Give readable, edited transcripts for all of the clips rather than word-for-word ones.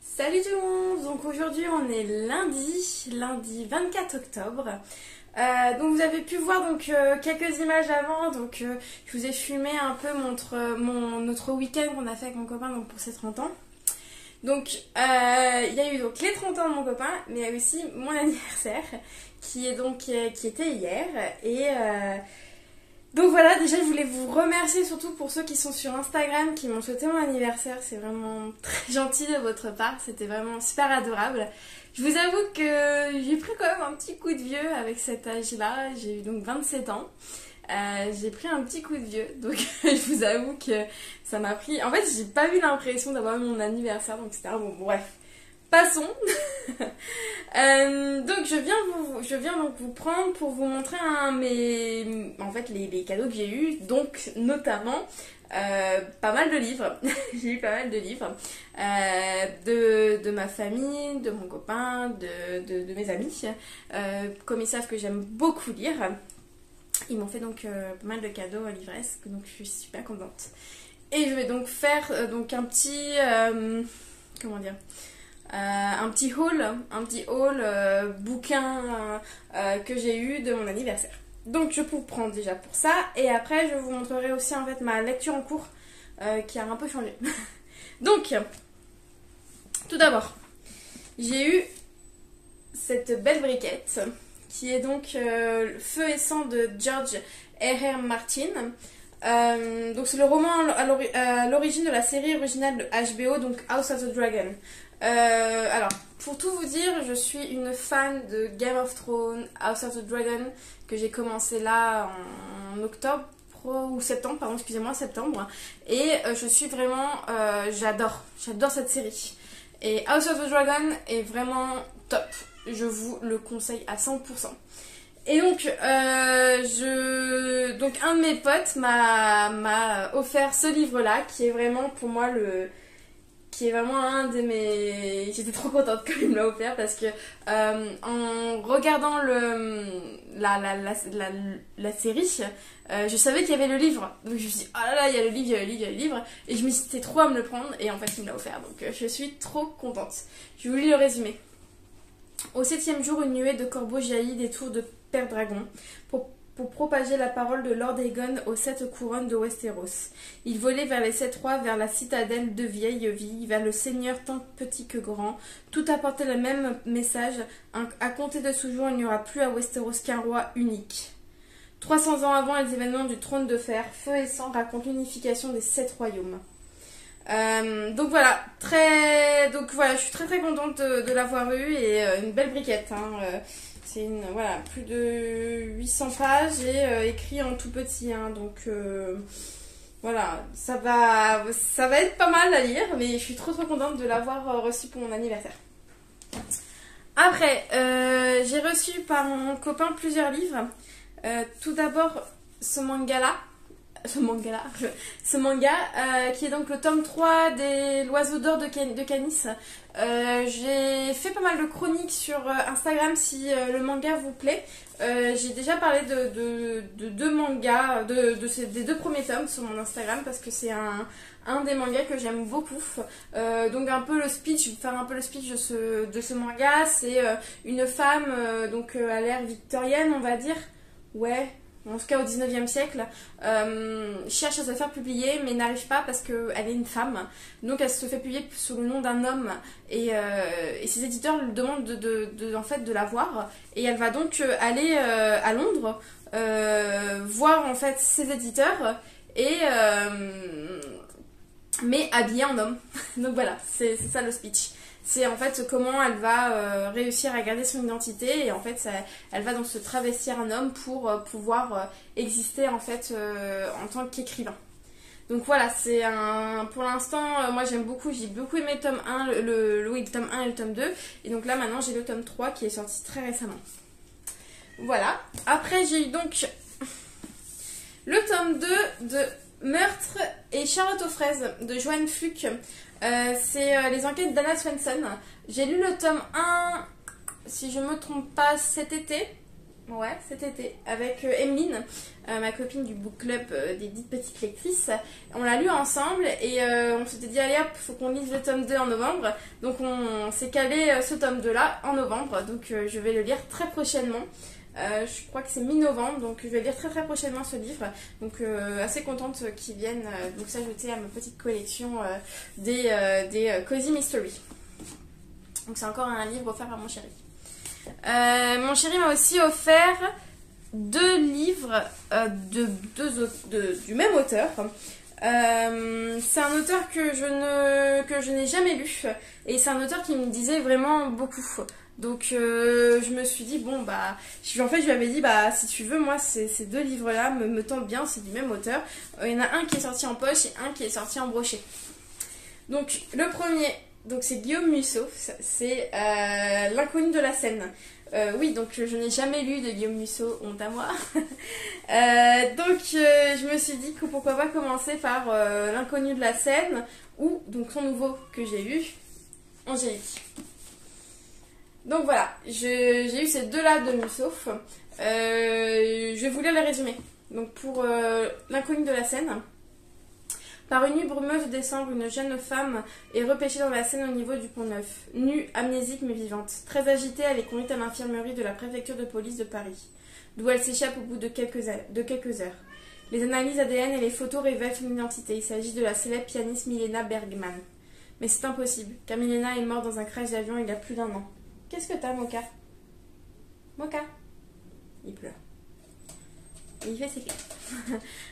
Salut tout le monde, donc aujourd'hui on est lundi 24 octobre. Donc vous avez pu voir quelques images avant, je vous ai filmé un peu notre week-end qu'on a fait avec mon copain pour ses 30 ans. Donc il y a eu les 30 ans de mon copain, mais il y a aussi mon anniversaire qui était hier et donc voilà, déjà je voulais vous remercier surtout pour ceux qui sont sur Instagram qui m'ont souhaité mon anniversaire, c'est vraiment très gentil de votre part, c'était vraiment super adorable. Je vous avoue que j'ai pris quand même un petit coup de vieux avec cet âge-là, j'ai eu donc 27 ans. J'ai pris un petit coup de vieux, donc je vous avoue que ça m'a pris... En fait, j'ai pas eu l'impression d'avoir mon anniversaire, donc c'était bon, bref. Passons. Donc je viens donc vous prendre pour vous montrer les cadeaux que j'ai eu, donc notamment pas mal de livres. J'ai eu pas mal de livres de ma famille, de mon copain, de mes amis. Comme ils savent que j'aime beaucoup lire, ils m'ont fait donc pas mal de cadeaux à l'ivresse, donc je suis super contente. Et je vais donc faire un petit comment dire, un petit haul bouquin que j'ai eu de mon anniversaire. Donc je vous prends déjà pour ça et après je vous montrerai aussi en fait ma lecture en cours qui a un peu changé. Donc tout d'abord j'ai eu cette belle briquette qui est donc Feu et sang de George R.R. Martin. Donc c'est le roman à l'origine de la série originale de HBO, donc House of the Dragon. Alors, pour tout vous dire, je suis une fan de Game of Thrones, House of the Dragon, que j'ai commencé là en octobre ou septembre, pardon, excusez-moi, septembre. Et je suis vraiment, j'adore cette série. Et House of the Dragon est vraiment top. Je vous le conseille à 100%. Et donc, donc un de mes potes m'a offert ce livre-là, qui est vraiment pour moi qui est vraiment un de mes... J'étais trop contente quand il me l'a offert parce que en regardant la série, je savais qu'il y avait le livre. Donc je me suis dit, oh là là, il y a le livre. Et je me suis dit, c'était trop à me le prendre. Et en fait, il me l'a offert. Donc je suis trop contente. Je vous lis le résumé. Au 7e jour, une nuée de corbeaux jaillit des tours de Père Dragon pour propager la parole de Lord Aegon aux 7 couronnes de Westeros. Il volait vers les 7 rois, vers la citadelle de vieille vie, vers le seigneur tant petit que grand. Tout apportait le même message. À compter de ce jour, il n'y aura plus à Westeros qu'un roi unique. 300 ans avant les événements du trône de fer, Feu et sang raconte l'unification des 7 royaumes. Donc voilà, je suis très contente de l'avoir eu et une belle briquette. C'est plus de 800 pages et écrit en tout petit. Voilà, ça va être pas mal à lire, mais je suis trop contente de l'avoir reçu pour mon anniversaire. Après, j'ai reçu par mon copain plusieurs livres. Tout d'abord, ce manga qui est donc le tome 3 des L'Oiseau d'Or de Canis. J'ai fait pas mal de chroniques sur Instagram si le manga vous plaît. J'ai déjà parlé de deux mangas, des 2 premiers tomes sur mon Instagram parce que c'est un des mangas que j'aime beaucoup. Donc un peu le speech, je vais faire un peu le speech de ce manga. C'est une femme à l'ère victorienne, on va dire. Ouais, en tout cas au 19e siècle, cherche à se faire publier mais n'arrive pas parce qu'elle est une femme. Donc elle se fait publier sous le nom d'un homme et ses éditeurs lui demandent en fait, de la voir. Et elle va donc aller à Londres voir en fait ses éditeurs et mais habillée en homme. Donc voilà, c'est ça le speech. C'est en fait comment elle va réussir à garder son identité et en fait elle va donc se travestir en homme pour pouvoir exister en fait en tant qu'écrivain. Donc voilà, c'est pour l'instant, moi j'aime beaucoup, j'ai beaucoup aimé le tome 1, le tome 1 et le tome 2. Et donc là maintenant j'ai le tome 3 qui est sorti très récemment. Voilà. Après j'ai eu donc le tome 2 de Meurtre et Charlotte aux fraises de Joanne Fluke. C'est les enquêtes d'Anna Swenson. J'ai lu le tome 1, si je me trompe pas, cet été. Ouais, cet été, avec Emeline, ma copine du book club des dites petites lectrices. On l'a lu ensemble et on s'était dit, allez hop, faut qu'on lise le tome 2 en novembre. Donc on s'est calé ce tome 2 là en novembre. Donc je vais le lire très prochainement. Je crois que c'est mi-novembre, donc je vais lire très très prochainement ce livre. Donc assez contente qu'il vienne donc s'ajouter à ma petite collection des Cozy Mystery. Donc c'est encore un livre offert par mon chéri. Mon chéri m'a aussi offert 2 livres du même auteur. C'est un auteur que je n'ai jamais lu et c'est un auteur qui me disait vraiment beaucoup. Donc je me suis dit bon bah en fait je lui avais dit bah si tu veux moi ces 2 livres là me tentent bien, c'est du même auteur. Il y en a un qui est sorti en poche et un qui est sorti en brochet. Donc le premier donc c'est Guillaume Musso, c'est L'inconnu de la Seine. Oui, donc je n'ai jamais lu de Guillaume Musso, honte à moi. Donc je me suis dit que pourquoi pas commencer par L'inconnu de la Seine ou donc son nouveau que j'ai lu, Angélique. Donc voilà, j'ai eu ces 2 là de Musso. Je vais vous lire les résumés. Donc pour L'inconnu de la Seine. Par une nuit brumeuse de décembre, une jeune femme est repêchée dans la Seine au niveau du Pont-Neuf. Nue, amnésique mais vivante. Très agitée, elle est conduite à l'infirmerie de la préfecture de police de Paris, d'où elle s'échappe au bout de quelques heures. Les analyses ADN et les photos révèlent son identité. Il s'agit de la célèbre pianiste Milena Bergman. Mais c'est impossible, car Milena est morte dans un crash d'avion il y a plus d'1 an. Qu'est-ce que t'as, Moka? Moka? Il pleure. Et il fait ses clés.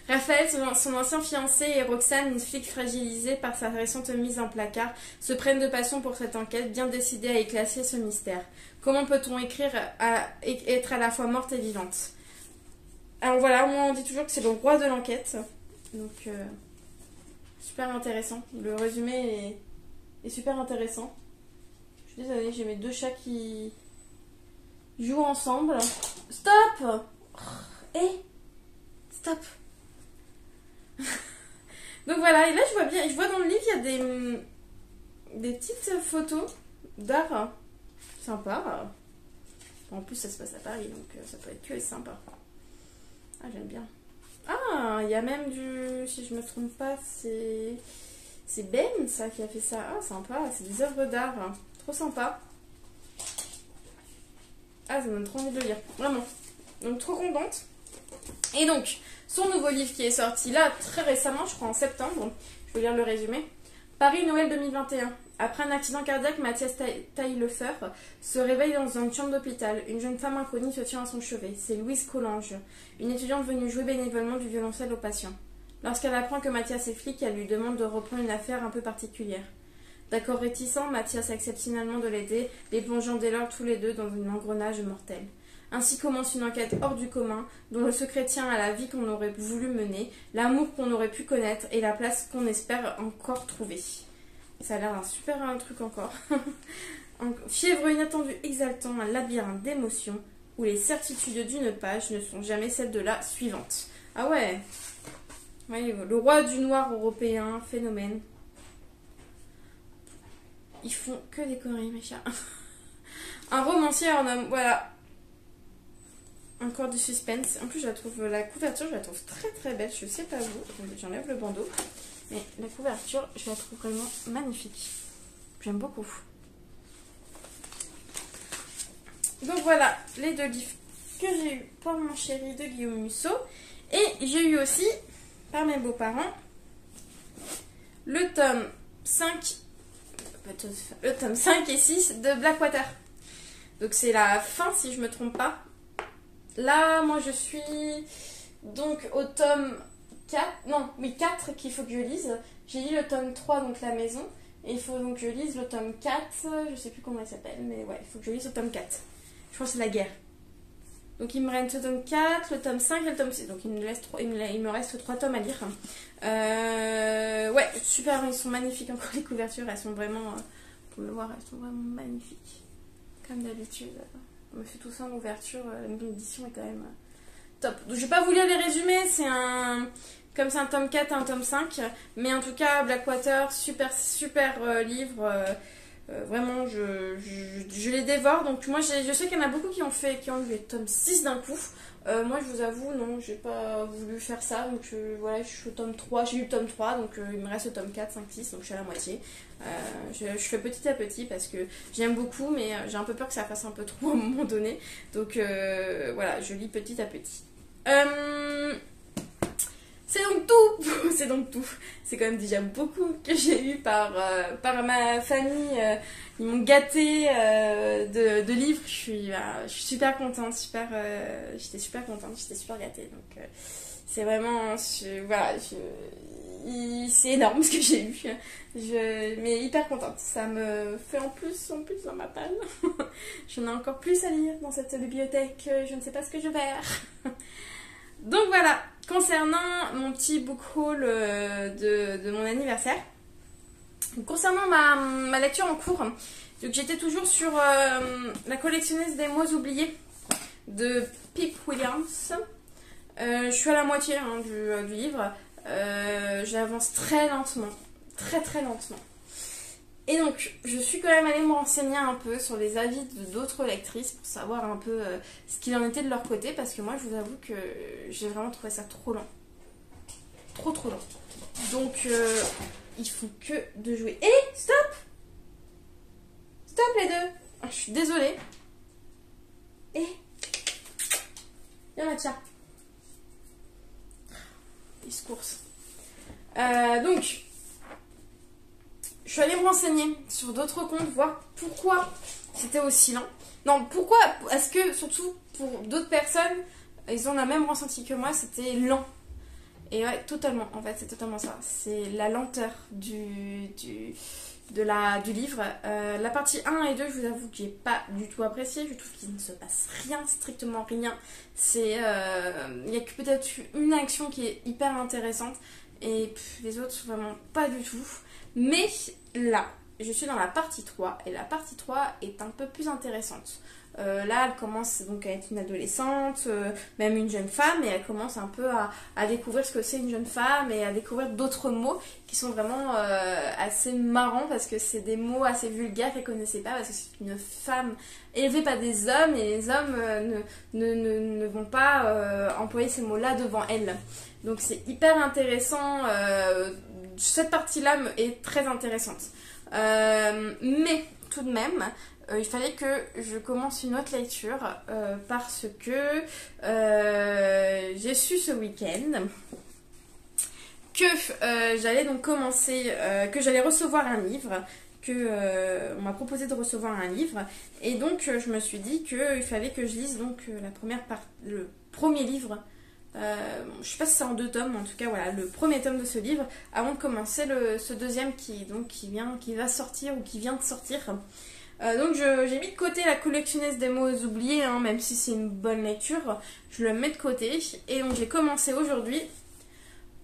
Raphaël, son ancien fiancé, et Roxane, une flic fragilisée par sa récente mise en placard, se prennent de passion pour cette enquête, bien décidés à éclaircir ce mystère. Comment peut-on être à la fois morte et vivante? Alors voilà, moi on dit toujours que c'est le roi de l'enquête. Donc, super intéressant. Le résumé est super intéressant. Je suis désolée, j'ai mes 2 chats qui jouent ensemble. Stop! Stop. Donc voilà, et là je vois dans le livre il y a des petites photos d'art sympa. En plus ça se passe à Paris donc ça peut être que sympa. Ah j'aime bien. Ah il y a même si je me trompe pas c'est Ben ça qui a fait ça. Ah sympa, c'est des œuvres d'art. Trop sympa. Ah ça me donne trop envie de le lire, vraiment. Donc trop contente. Et donc, son nouveau livre qui est sorti là très récemment, je crois en septembre, je vais lire le résumé. Paris, Noël 2021. Après un accident cardiaque, Mathias Taillefer se réveille dans une chambre d'hôpital. Une jeune femme inconnue se tient à son chevet. C'est Louise Collange, une étudiante venue jouer bénévolement du violoncelle aux patients. Lorsqu'elle apprend que Mathias est flic, elle lui demande de reprendre une affaire un peu particulière. D'accord réticent, Mathias accepte finalement de l'aider, les plongeant dès lors tous les deux dans un engrenage mortel. Ainsi commence une enquête hors du commun, dont le secret tient à la vie qu'on aurait voulu mener, l'amour qu'on aurait pu connaître et la place qu'on espère encore trouver. Ça a l'air d'un super truc encore. Fièvre inattendue exaltant, un labyrinthe d'émotions, où les certitudes d'une page ne sont jamais celles de la suivante. Ah ouais, oui, le roi du noir européen, phénomène. Ils font que des conneries, mes chats. Un romancier en homme, voilà. Encore du suspense. En plus, la couverture, je la trouve très très belle. Je sais pas vous. Attendez, j'enlève le bandeau. Mais la couverture, je la trouve vraiment magnifique. J'aime beaucoup. Donc voilà, les 2 livres que j'ai eu par mon chéri de Guillaume Musso. Et j'ai eu aussi, par mes beaux-parents, le tome 5 et 6 de Blackwater. Donc c'est la fin si je me trompe pas. Là, moi je suis donc au tome 4 qu'il faut que je lise. J'ai lu le tome 3, donc La Maison. Et il faut donc que je lise le tome 4. Je sais plus comment il s'appelle, mais ouais, il faut que je lise le tome 4. Je pense que c'est La Guerre. Donc il me reste le tome 4, le tome 5 et le tome 6. Donc il me reste 3 tomes à lire. Ouais, super, ils sont magnifiques encore les couvertures. Elles sont vraiment, pour le voir, elles sont vraiment magnifiques. Comme d'habitude. On me fait tout ça en ouverture. L'édition est quand même top. Donc je vais pas vous lire les résumés, c'est un... Comme c'est un tome 4 et un tome 5. Mais en tout cas, Blackwater, super livre. Vraiment, je les dévore. Donc moi, je sais qu'il y en a beaucoup qui ont lu les tomes 6 d'un coup. Moi, je vous avoue, non, j'ai pas voulu faire ça. Donc voilà, je suis au tome 3. J'ai eu le tome 3, donc il me reste le tome 4, 5, 6. Donc je suis à la moitié. Je fais petit à petit parce que j'aime beaucoup, mais j'ai un peu peur que ça fasse un peu trop à un moment donné. Donc voilà, je lis petit à petit. C'est donc tout. C'est donc tout. C'est quand même déjà beaucoup que j'ai eu par ma famille. Ils m'ont gâté de livres. Je suis super contente. J'étais super contente. J'étais super gâtée. Donc c'est vraiment... Voilà. C'est énorme ce que j'ai eu. Mais hyper contente. Ça me fait en plus dans ma palle. J'en ai encore plus à lire dans cette bibliothèque. Je ne sais pas ce que je vais faire. Donc voilà, concernant mon petit book haul de mon anniversaire, concernant ma lecture en cours, donc j'étais toujours sur La collectionneuse des mots oubliés de Pip Williams. Je suis à la moitié du livre, j'avance très lentement, très lentement. Et donc, je suis quand même allée me renseigner un peu sur les avis d'autres lectrices pour savoir un peu ce qu'il en était de leur côté, parce que moi, je vous avoue que j'ai vraiment trouvé ça trop lent. Trop lent. Donc, ils font que de jouer. Et stop! Stop les deux! Je suis désolée. Et viens Mathia. Les courses. Donc... Je suis allée me renseigner sur d'autres comptes, voir pourquoi c'était aussi lent. Non, pourquoi est-ce que, surtout pour d'autres personnes, ils ont le même ressenti que moi, c'était lent. Et ouais, totalement, en fait, c'est totalement ça. C'est la lenteur du livre. La partie 1 et 2, je vous avoue que j'ai pas du tout apprécié. Je trouve qu'il ne se passe rien, strictement rien. Il y a que peut-être une action qui est hyper intéressante. Et les autres, vraiment pas du tout. Mais là, je suis dans la partie 3 et la partie 3 est un peu plus intéressante. Là, elle commence donc à être une adolescente, même une jeune femme, et elle commence un peu à découvrir ce que c'est une jeune femme et à découvrir d'autres mots qui sont vraiment assez marrants parce que c'est des mots assez vulgaires qu'elle ne connaissait pas parce que c'est une femme élevée par des hommes et les hommes ne vont pas employer ces mots-là devant elle. Donc c'est hyper intéressant. Cette partie-là est très intéressante. Mais tout de même, il fallait que je commence une autre lecture parce que j'ai su ce week-end que j'allais donc commencer, que j'allais recevoir un livre, on m'a proposé de recevoir un livre, et donc je me suis dit qu'il fallait que je lise donc le premier livre. Je sais pas si c'est en 2 tomes, en tout cas voilà, le premier tome de ce livre avant de commencer ce deuxième qui va sortir ou qui vient de sortir. Donc j'ai mis de côté La collectionneuse des mots oubliés, même si c'est une bonne lecture, je le mets de côté. Et donc j'ai commencé aujourd'hui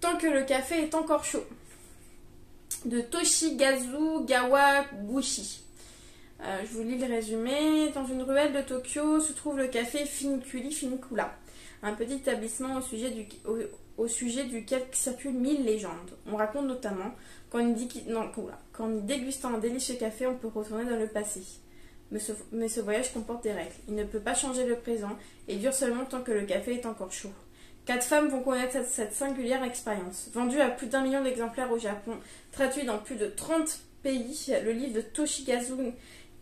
Tant que le café est encore chaud de Toshigazu Kawaguchi. Je vous lis le résumé. Dans une ruelle de Tokyo se trouve le café Finiculi Finicula, un petit établissement au sujet duquel circulent 1000 légendes. On raconte notamment qu'en y dégustant un délicieux café, on peut retourner dans le passé. Mais ce voyage comporte des règles. Il ne peut pas changer le présent et dure seulement tant que le café est encore chaud. 4 femmes vont connaître cette singulière expérience. Vendu à plus d'1 million d'exemplaires au Japon, traduit dans plus de 30 pays, le livre de Toshigazu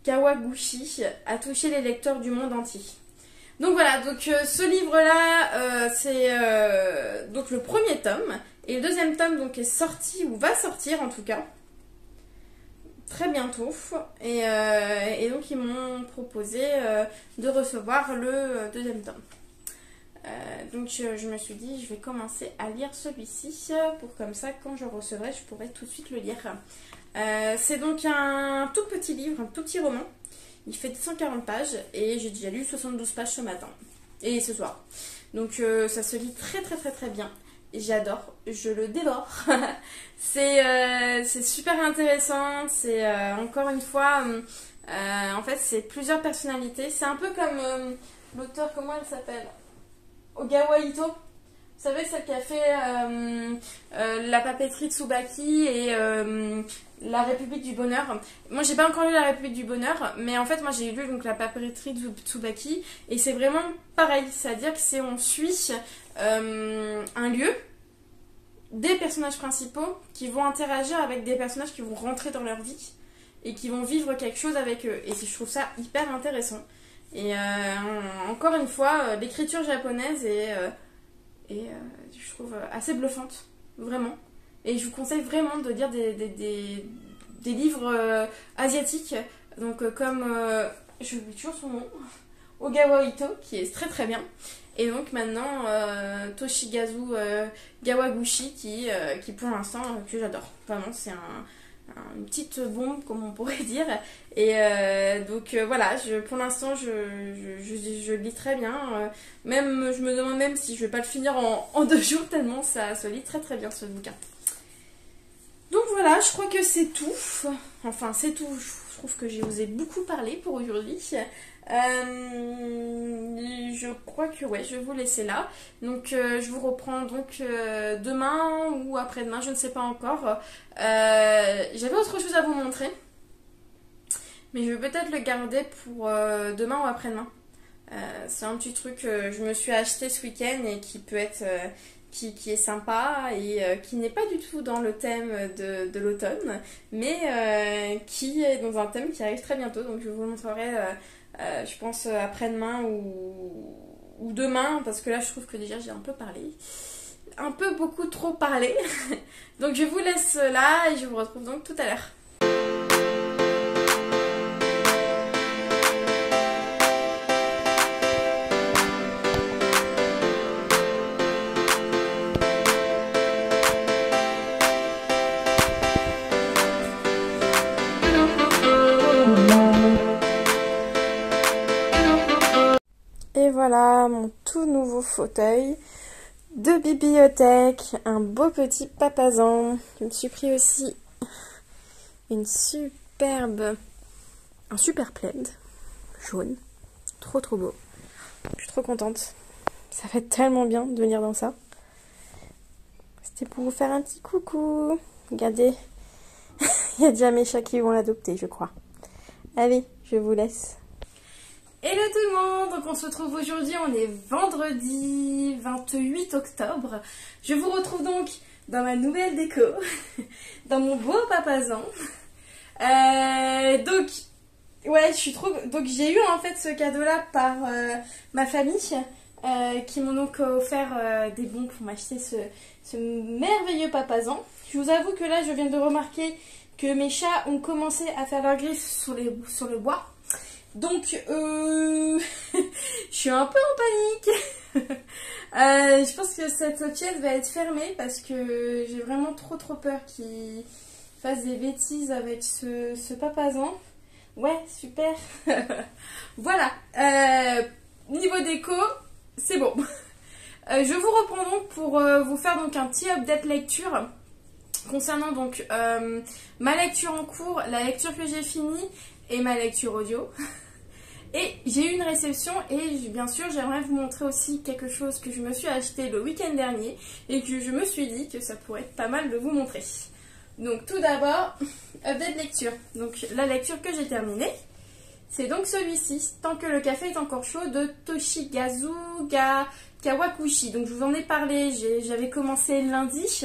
Kawaguchi a touché les lecteurs du monde entier. Donc voilà, donc ce livre-là, c'est donc le premier tome. Et le deuxième tome donc, est sorti, ou va sortir en tout cas, très bientôt. Et donc ils m'ont proposé de recevoir le deuxième tome. Donc je me suis dit, je vais commencer à lire celui-ci, pour comme ça, quand je recevrai, je pourrai tout de suite le lire. C'est donc un tout petit livre, un tout petit roman. Il fait 140 pages et j'ai déjà lu 72 pages ce matin et ce soir. Donc ça se lit très très très très bien. J'adore, je le dévore. C'est super intéressant. C'est encore une fois, en fait c'est plusieurs personnalités. C'est un peu comme l'auteur, comment elle s'appelle, Ogawa Ito. Vous savez, celle qui a fait la papeterie de Tsubaki et la République du Bonheur. Moi, j'ai pas encore lu la République du Bonheur, mais en fait, moi, j'ai lu donc la papeterie de Tsubaki et c'est vraiment pareil. C'est-à-dire que on suit un lieu, des personnages principaux qui vont interagir avec des personnages qui vont rentrer dans leur vie et qui vont vivre quelque chose avec eux. Et je trouve ça hyper intéressant. Et encore une fois, l'écriture japonaise est je trouve assez bluffante, vraiment. Et je vous conseille vraiment de lire des livres asiatiques, donc comme, je oublie toujours son nom, Ogawa Ito, qui est très très bien. Et donc maintenant, Toshigazu Gawaguchi, qui pour l'instant, que j'adore. Vraiment, c'est une petite bombe, comme on pourrait dire. Et donc voilà, pour l'instant je lis très bien. Même je me demande même si je vais pas le finir en 2 jours, tellement ça se lit très très bien ce bouquin. Donc voilà, je crois que c'est tout. Enfin c'est tout, je trouve que je vous ai beaucoup parlé pour aujourd'hui. Je crois que ouais, je vais vous laisser là. Donc je vous reprends donc demain ou après-demain, je ne sais pas encore. J'avais autre chose à vous montrer, mais je vais peut-être le garder pour demain ou après-demain. C'est un petit truc que je me suis acheté ce week-end et qui peut être qui est sympa et qui n'est pas du tout dans le thème de l'automne, mais qui est dans un thème qui arrive très bientôt. Donc je vous montrerai je pense après-demain ou demain, parce que là je trouve que déjà j'ai un peu parlé, un peu beaucoup trop parlé. Donc je vous laisse là et je vous retrouve donc tout à l'heure. Et voilà mon tout nouveau fauteuil de bibliothèque, un beau petit papasan. Je me suis pris aussi un super plaid jaune, trop beau. Je suis trop contente, ça fait tellement bien de venir dans ça. C'était pour vous faire un petit coucou. Regardez, il y a déjà mes chats qui vont l'adopter, je crois. Allez, je vous laisse. Hello tout le monde, donc on se retrouve aujourd'hui, on est vendredi 28 octobre. Je vous retrouve donc dans ma nouvelle déco, dans mon beau papasan. Donc, ouais, je suis trop... Donc j'ai eu en fait ce cadeau-là par ma famille, qui m'ont donc offert des bons pour m'acheter ce merveilleux papasan. Je vous avoue que là, je viens de remarquer que mes chats ont commencé à faire leur griffe sur le bois. Donc, je suis un peu en panique. Je pense que cette pièce va être fermée parce que j'ai vraiment trop peur qu'il fasse des bêtises avec ce papasan. Ouais, super. Voilà. Niveau déco, c'est bon. Je vous reprends donc pour vous faire donc un petit update lecture concernant donc ma lecture en cours, la lecture que j'ai finie et ma lecture audio. Et j'ai eu une réception et bien sûr j'aimerais vous montrer aussi quelque chose que je me suis acheté le week-end dernier et que je me suis dit que ça pourrait être pas mal de vous montrer. Donc tout d'abord, update lecture. Donc la lecture que j'ai terminée, c'est donc celui-ci, Tant que le café est encore chaud, de Toshigazu Kawaguchi. Donc je vous en ai parlé, j'avais commencé lundi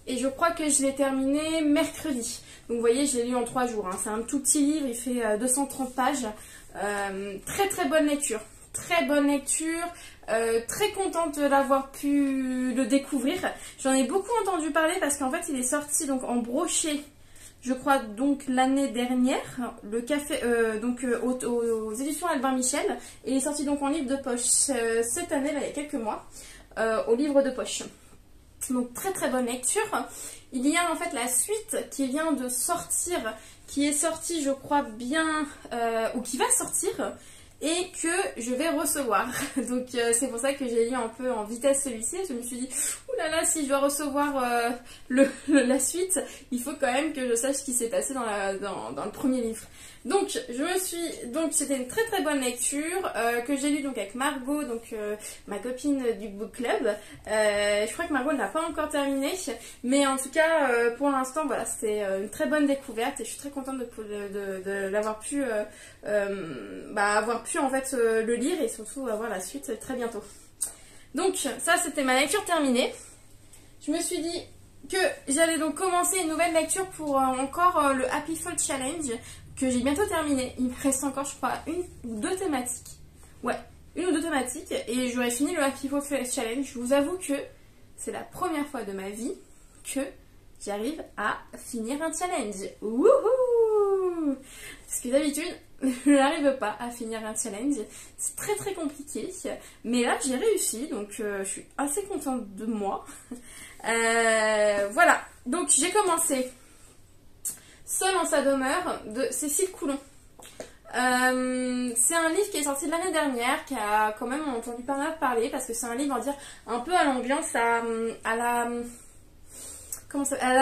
et je crois que je l'ai terminé mercredi. Donc vous voyez, je l'ai lu en 3 jours. Hein. C'est un tout petit livre, il fait 230 pages. Très bonne lecture. très bonne lecture. Très contente de l'avoir pu le découvrir. J'en ai beaucoup entendu parler parce qu'en fait il est sorti donc en brochet, je crois donc l'année dernière, le café aux éditions Albin Michel, et il est sorti donc en livre de poche cette année, là, il y a quelques mois, au livre de poche. Donc très très bonne lecture. Il y a en fait la suite qui vient de sortir, qui est sortie je crois bien, ou qui va sortir, et que je vais recevoir. Donc c'est pour ça que j'ai lu un peu en vitesse celui-ci. Je me suis dit, oulala, si je dois recevoir la suite, il faut quand même que je sache ce qui s'est passé dans le premier livre. Donc c'était une très très bonne lecture que j'ai lue donc avec Margot, donc ma copine du book club. Je crois que Margot ne l'a pas encore terminé, mais en tout cas pour l'instant voilà, c'était une très bonne découverte et je suis très contente de l'avoir pu avoir pu en fait le lire et surtout avoir la suite très bientôt. Donc ça c'était ma lecture terminée. Je me suis dit que j'allais donc commencer une nouvelle lecture pour encore le Happy Fall Challenge que j'ai bientôt terminé. Il me reste encore je crois une ou deux thématiques. Ouais, une ou deux thématiques et j'aurais fini le Happy Fall Challenge. Je vous avoue que c'est la première fois de ma vie que j'arrive à finir un challenge. Wouhou! Parce que d'habitude, je n'arrive pas à finir un challenge. C'est très très compliqué. Mais là, j'ai réussi. Donc, je suis assez contente de moi. Voilà. Donc, j'ai commencé Seul en sa demeure de Cécile Coulon. C'est un livre qui est sorti l'année dernière, qui a quand même entendu pas mal parler, parce que c'est un livre, on va dire, un peu à l'ambiance à la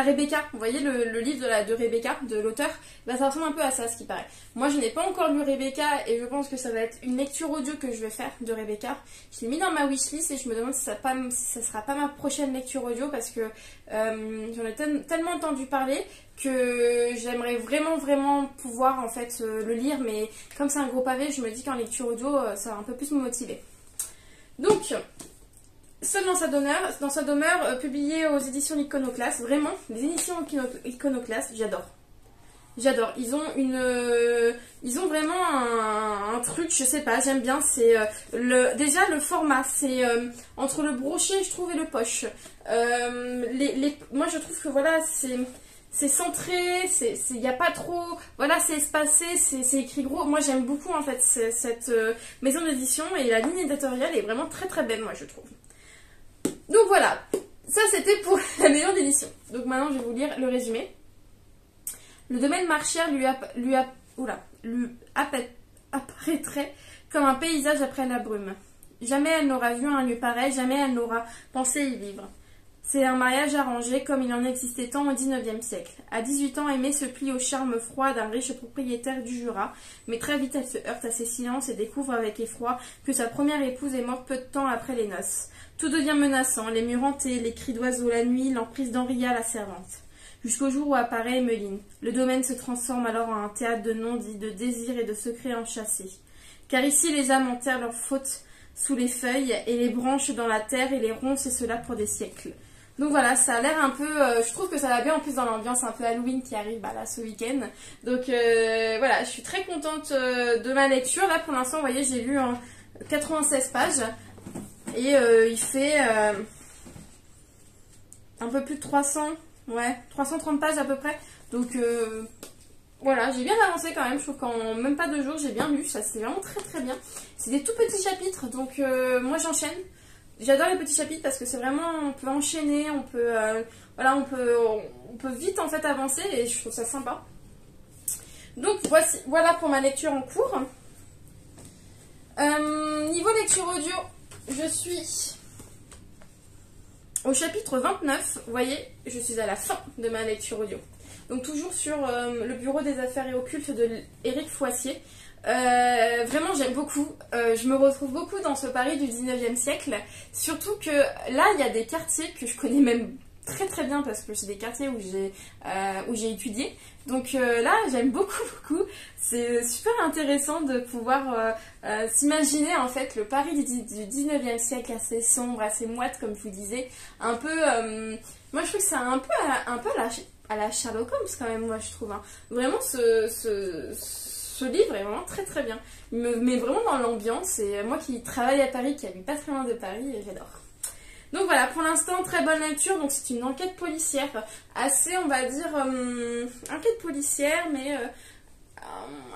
Rebecca. Vous voyez le livre de Rebecca, de l'auteur, bah, ça ressemble un peu à ça, ce qui paraît. Moi, je n'ai pas encore lu Rebecca et je pense que ça va être une lecture audio que je vais faire de Rebecca. Je l'ai mis dans ma wishlist et je me demande si ça sera pas ma prochaine lecture audio parce que j'en ai tellement entendu parler que j'aimerais vraiment pouvoir en fait le lire, mais comme c'est un gros pavé, je me dis qu'en lecture audio, ça va un peu plus me motiver. Donc, Seul dans sa demeure, publié aux éditions Iconoclast. Vraiment, les éditions Iconoclast, j'adore. J'adore. Ils ont vraiment un truc, je sais pas, j'aime bien. C'est déjà le format, c'est entre le brochet, je trouve, et le poche. Moi, je trouve que voilà, c'est centré, il n'y a pas trop, voilà, c'est espacé, c'est écrit gros. Moi, j'aime beaucoup en fait cette maison d'édition et la ligne éditoriale est vraiment très très belle, moi, je trouve. Donc voilà, ça c'était pour la maison d'édition. Donc maintenant je vais vous lire le résumé. Le domaine marchière lui apparaîtrait comme un paysage après la brume. Jamais elle n'aura vu un lieu pareil, jamais elle n'aura pensé y vivre. C'est un mariage arrangé comme il en existait tant au XIXe siècle. À 18 ans, Aimée se plie au charme froid d'un riche propriétaire du Jura, mais très vite elle se heurte à ses silences et découvre avec effroi que sa première épouse est morte peu de temps après les noces. Tout devient menaçant, les murs hantés, les cris d'oiseaux la nuit, l'emprise d'Henria la servante. Jusqu'au jour où apparaît Emmeline. Le domaine se transforme alors en un théâtre de non-dits, de désirs et de secrets enchâssés. Car ici les âmes enterrent leurs fautes sous les feuilles et les branches dans la terre et les roncent et cela pour des siècles. Donc voilà, ça a l'air un peu, je trouve que ça va bien en plus dans l'ambiance un peu Halloween qui arrive là ce week-end. Donc voilà, je suis très contente de ma lecture. Là pour l'instant, vous voyez, j'ai lu 96 pages et il fait un peu plus de 330 pages à peu près. Donc voilà, j'ai bien avancé quand même. Je trouve qu'en même pas 2 jours, j'ai bien lu. Ça c'est vraiment très très bien. C'est des tout petits chapitres, donc moi j'enchaîne. J'adore les petits chapitres parce que c'est vraiment, on peut enchaîner, on peut vite en fait avancer et je trouve ça sympa. Donc voilà pour ma lecture en cours. Niveau lecture audio, je suis au chapitre 29. Vous voyez, je suis à la fin de ma lecture audio. Donc toujours sur le bureau des affaires et occultes de Éric Foissier. Vraiment j'aime beaucoup, je me retrouve beaucoup dans ce Paris du 19e siècle, surtout que là il y a des quartiers que je connais même très très bien parce que c'est des quartiers où j'ai étudié, donc là j'aime beaucoup, c'est super intéressant de pouvoir s'imaginer en fait le Paris du 19e siècle assez sombre, assez moite comme je vous disais, un peu, moi je trouve que c'est un peu à la Sherlock Holmes quand même, moi je trouve, hein. Vraiment ce ce livre est vraiment très très bien. Il me met vraiment dans l'ambiance et moi qui travaille à Paris, qui habite pas très loin de Paris, j'adore. Donc voilà, pour l'instant, très bonne lecture. Donc c'est une enquête policière, assez, on va dire, enquête policière, mais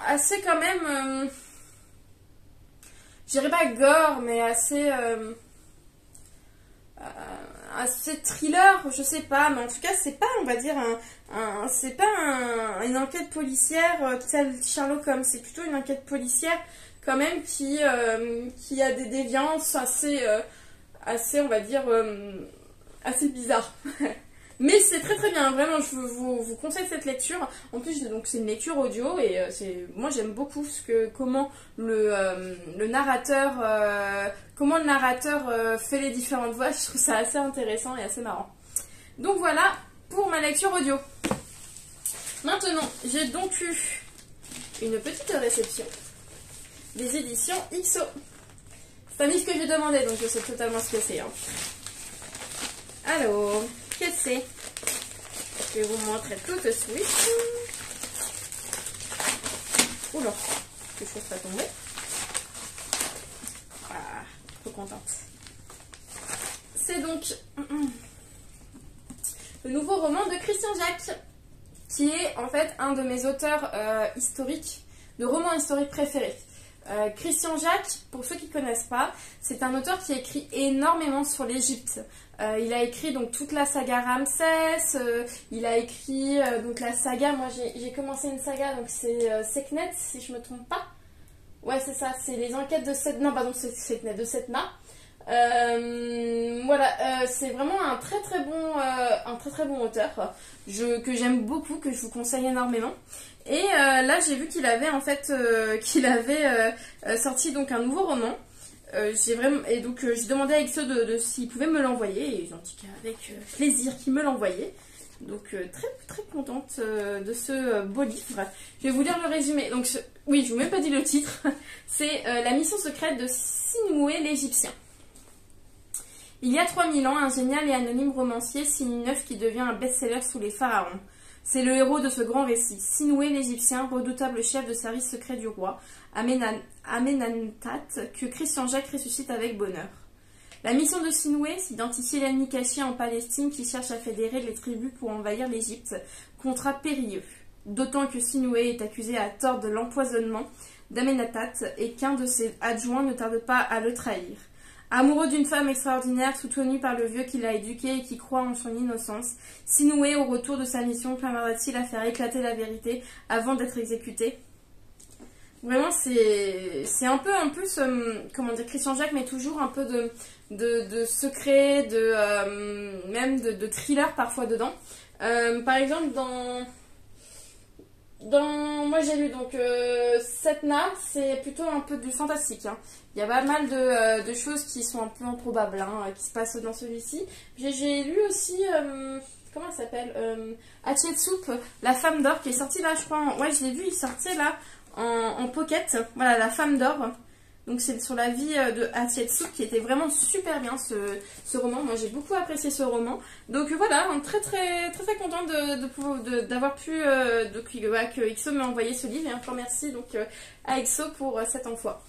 assez quand même, je dirais pas gore, mais assez, assez thriller, je sais pas, mais en tout cas c'est pas, on va dire, c'est pas une enquête policière telle Sherlock Holmes, c'est plutôt une enquête policière quand même qui a des déviances assez, assez, on va dire, assez bizarres. Mais c'est très très bien, vraiment, je vous conseille cette lecture. En plus, donc c'est une lecture audio et moi j'aime beaucoup comment le narrateur, fait les différentes voix. Je trouve ça assez intéressant et assez marrant. Donc voilà pour ma lecture audio. Maintenant, j'ai donc eu une petite réception des éditions XO. C'est un livre que j'ai demandé, donc je sais totalement ce que c'est. Hein. Alors, qu'est-ce que c'est? Je vais vous montrer tout de suite. Oula, que je ne fasse pas tomber. Voilà, trop contente. C'est donc le nouveau roman de Christian Jacques, qui est en fait un de mes auteurs historiques, de romans historiques préférés. Christian Jacques, pour ceux qui ne connaissent pas, c'est un auteur qui écrit énormément sur l'Égypte. Il a écrit donc toute la saga Ramsès, il a écrit donc la saga, moi j'ai commencé une saga, donc c'est Sekhmet, si je me trompe pas. Ouais, c'est ça, c'est les enquêtes de Setna, pardon, c'est Sekhmet, de Setna. Voilà, c'est vraiment un très très bon auteur que j'aime beaucoup, que je vous conseille énormément. Et là j'ai vu qu'il avait en fait sorti donc un nouveau roman. J'ai demandé à XO de s'il pouvait me l'envoyer et ils ont dit qu'avec plaisir qu'ils me l'envoyaient. Donc très très contente de ce beau livre. Je vais vous lire le résumé. Donc oui, je vous ai même pas dit le titre. C'est La mission secrète de Sinoué l'Égyptien. Il y a 3000 ans, un génial et anonyme romancier signe une œuvre qui devient un best-seller sous les pharaons. C'est le héros de ce grand récit, Sinoué l'Égyptien, redoutable chef de service secret du roi, Amenemhat, que Christian Jacques ressuscite avec bonheur. La mission de Sinoué, s'identifier l'ennemi caché en Palestine qui cherche à fédérer les tribus pour envahir l'Égypte, contrat périlleux. D'autant que Sinoué est accusé à tort de l'empoisonnement d'Amenemhat et qu'un de ses adjoints ne tarde pas à le trahir. Amoureux d'une femme extraordinaire, soutenue par le vieux qui l'a éduqué et qui croit en son innocence, Sinoué, au retour de sa mission, parviendra-t-il à faire éclater la vérité avant d'être exécuté? Vraiment, c'est un peu en plus, comment dire, Christian Jacques met toujours un peu de secret, même de thriller parfois dedans. Par exemple, moi j'ai lu donc Setna, c'est plutôt un peu du fantastique. Hein. Il y a pas mal de choses qui sont un peu improbables qui se passent dans celui-ci. J'ai lu aussi, comment elle s'appelle, Hatshepsut, la femme d'or, qui est sortie là, je crois. Ouais, je l'ai vu, il sortait là en pocket. Voilà, la femme d'or. Donc c'est sur la vie de Hatshepsut qui était vraiment super bien ce roman. Moi j'ai beaucoup apprécié ce roman. Donc voilà, très très très très contente d'avoir pu que XO m'ait envoyé ce livre. Et encore merci donc à XO pour cet envoi.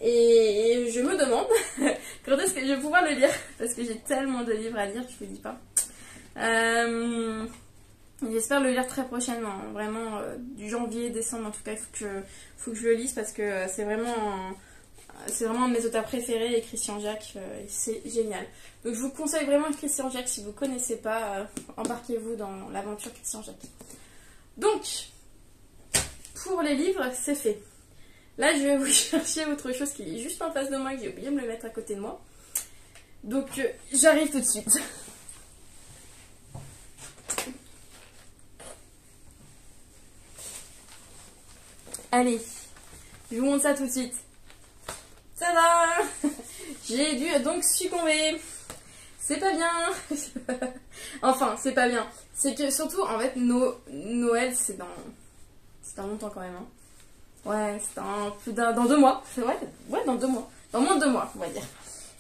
Et je me demande quand est-ce que je vais pouvoir le lire parce que j'ai tellement de livres à lire que je vous dis pas. J'espère le lire très prochainement, vraiment du janvier, décembre en tout cas. Il faut que je le lise parce que c'est vraiment un de mes auteurs préférés et Christian Jacques, c'est génial. Donc je vous conseille vraiment Christian Jacques, si vous ne connaissez pas, embarquez-vous dans l'aventure Christian Jacques. Donc, pour les livres, c'est fait. Là, je vais vous chercher autre chose qui est juste en face de moi, que j'ai oublié de me le mettre à côté de moi. Donc, j'arrive tout de suite. Allez, je vous montre ça tout de suite. Tada! J'ai dû donc succomber. C'est pas bien. Enfin, c'est pas bien. C'est que surtout, en fait, Noël, c'est dans longtemps quand même. Hein. Ouais, c'est dans 2 mois. C'est vrai? Ouais, dans 2 mois. Dans moins de 2 mois, on va dire.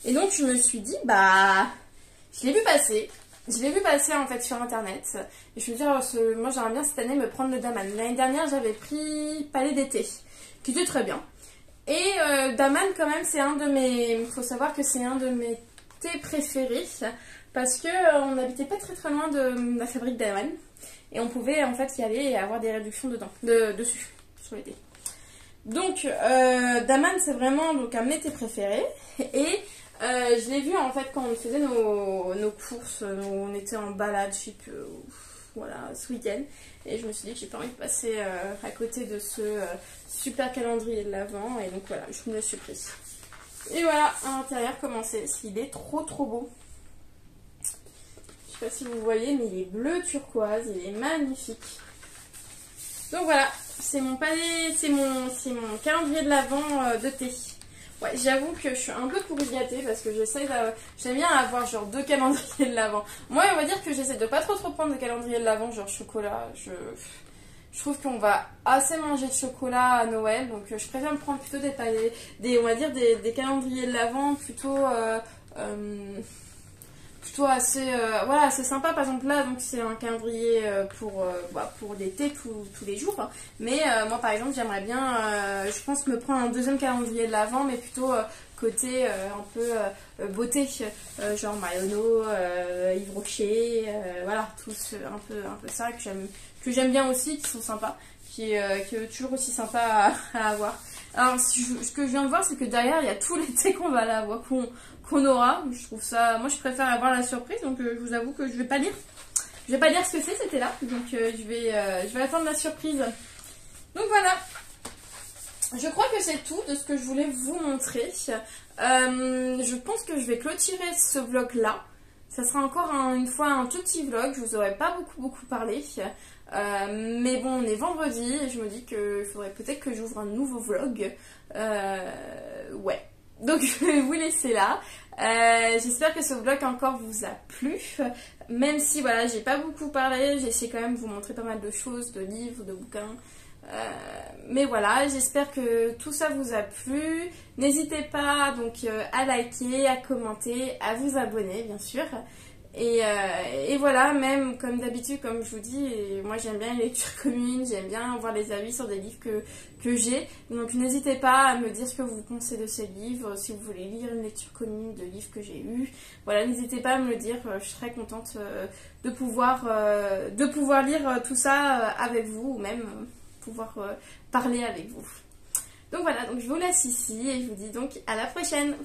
Et donc, je me suis dit, je l'ai vu passer. Je l'ai vu passer en fait sur internet et je me dis, moi j'aimerais bien cette année me prendre le Daman. L'année dernière j'avais pris Palais d'été, qui était très bien. Et Daman quand même c'est un de mes... Faut savoir que c'est un de mes thés préférés parce que on n'habitait pas très très loin de la fabrique Daman et on pouvait en fait y aller et avoir des réductions dessus, sur les thés. Donc Daman c'est vraiment donc, un de mes thés préférés et je l'ai vu en fait quand on faisait nos courses, on était en balade, je sais que voilà, ce week-end. Et je me suis dit que j'ai pas envie de passer à côté de ce super calendrier de l'Avent. Et donc voilà, je me le suis pris. Et voilà, à l'intérieur comment c'est. Il est trop trop beau. Je sais pas si vous voyez, mais il est bleu turquoise, il est magnifique. Donc voilà, c'est mon palais, c'est mon calendrier de l'Avent de thé. Ouais, j'avoue que je suis un peu pourri gâtée parce que j'aime bien avoir genre 2 calendriers de l'Avent. Moi, on va dire que j'essaie de pas trop prendre de calendrier de l'Avent, genre chocolat. Je trouve qu'on va assez manger de chocolat à Noël, donc je préfère me prendre plutôt on va dire des calendriers de l'Avent plutôt assez voilà, assez sympa. Par exemple là donc c'est un calendrier pour des thés tous les jours, hein. Mais moi par exemple j'aimerais bien je pense me prendre un deuxième calendrier de l'Avent, mais plutôt côté un peu beauté, genre Mayono, Yves Rocher, voilà, tous un peu ça que j'aime bien aussi, qui sont sympas, qui est toujours aussi sympa à avoir. Alors ce que je viens de voir, c'est que derrière il y a tout l'été qu'on va avoir, qu'on aura. Je trouve ça, moi je préfère avoir la surprise, donc je vous avoue que je vais pas lire ce que c'était là, donc je vais attendre la surprise. Donc voilà, je crois que c'est tout de ce que je voulais vous montrer. Je pense que je vais clôturer ce vlog là. Ça sera encore une fois un tout petit vlog, je vous aurais pas beaucoup parlé. Mais bon, on est vendredi et je me dis qu'il faudrait peut-être que j'ouvre un nouveau vlog. Ouais. Donc je vais vous laisser là. J'espère que ce vlog encore vous a plu. Même si voilà, j'ai pas beaucoup parlé, j'ai essayé quand même de vous montrer pas mal de choses, de livres, de bouquins. Mais voilà, j'espère que tout ça vous a plu. N'hésitez pas donc à liker, à commenter, à vous abonner bien sûr. Et voilà, même comme d'habitude, comme je vous dis, moi j'aime bien les lectures communes, j'aime bien voir les avis sur des livres que j'ai. Donc n'hésitez pas à me dire ce que vous pensez de ces livres, si vous voulez lire une lecture commune de livres que j'ai eu. Voilà, n'hésitez pas à me le dire, je serais contente de pouvoir lire tout ça avec vous, ou même pouvoir parler avec vous. Donc voilà, donc je vous laisse ici et je vous dis donc à la prochaine.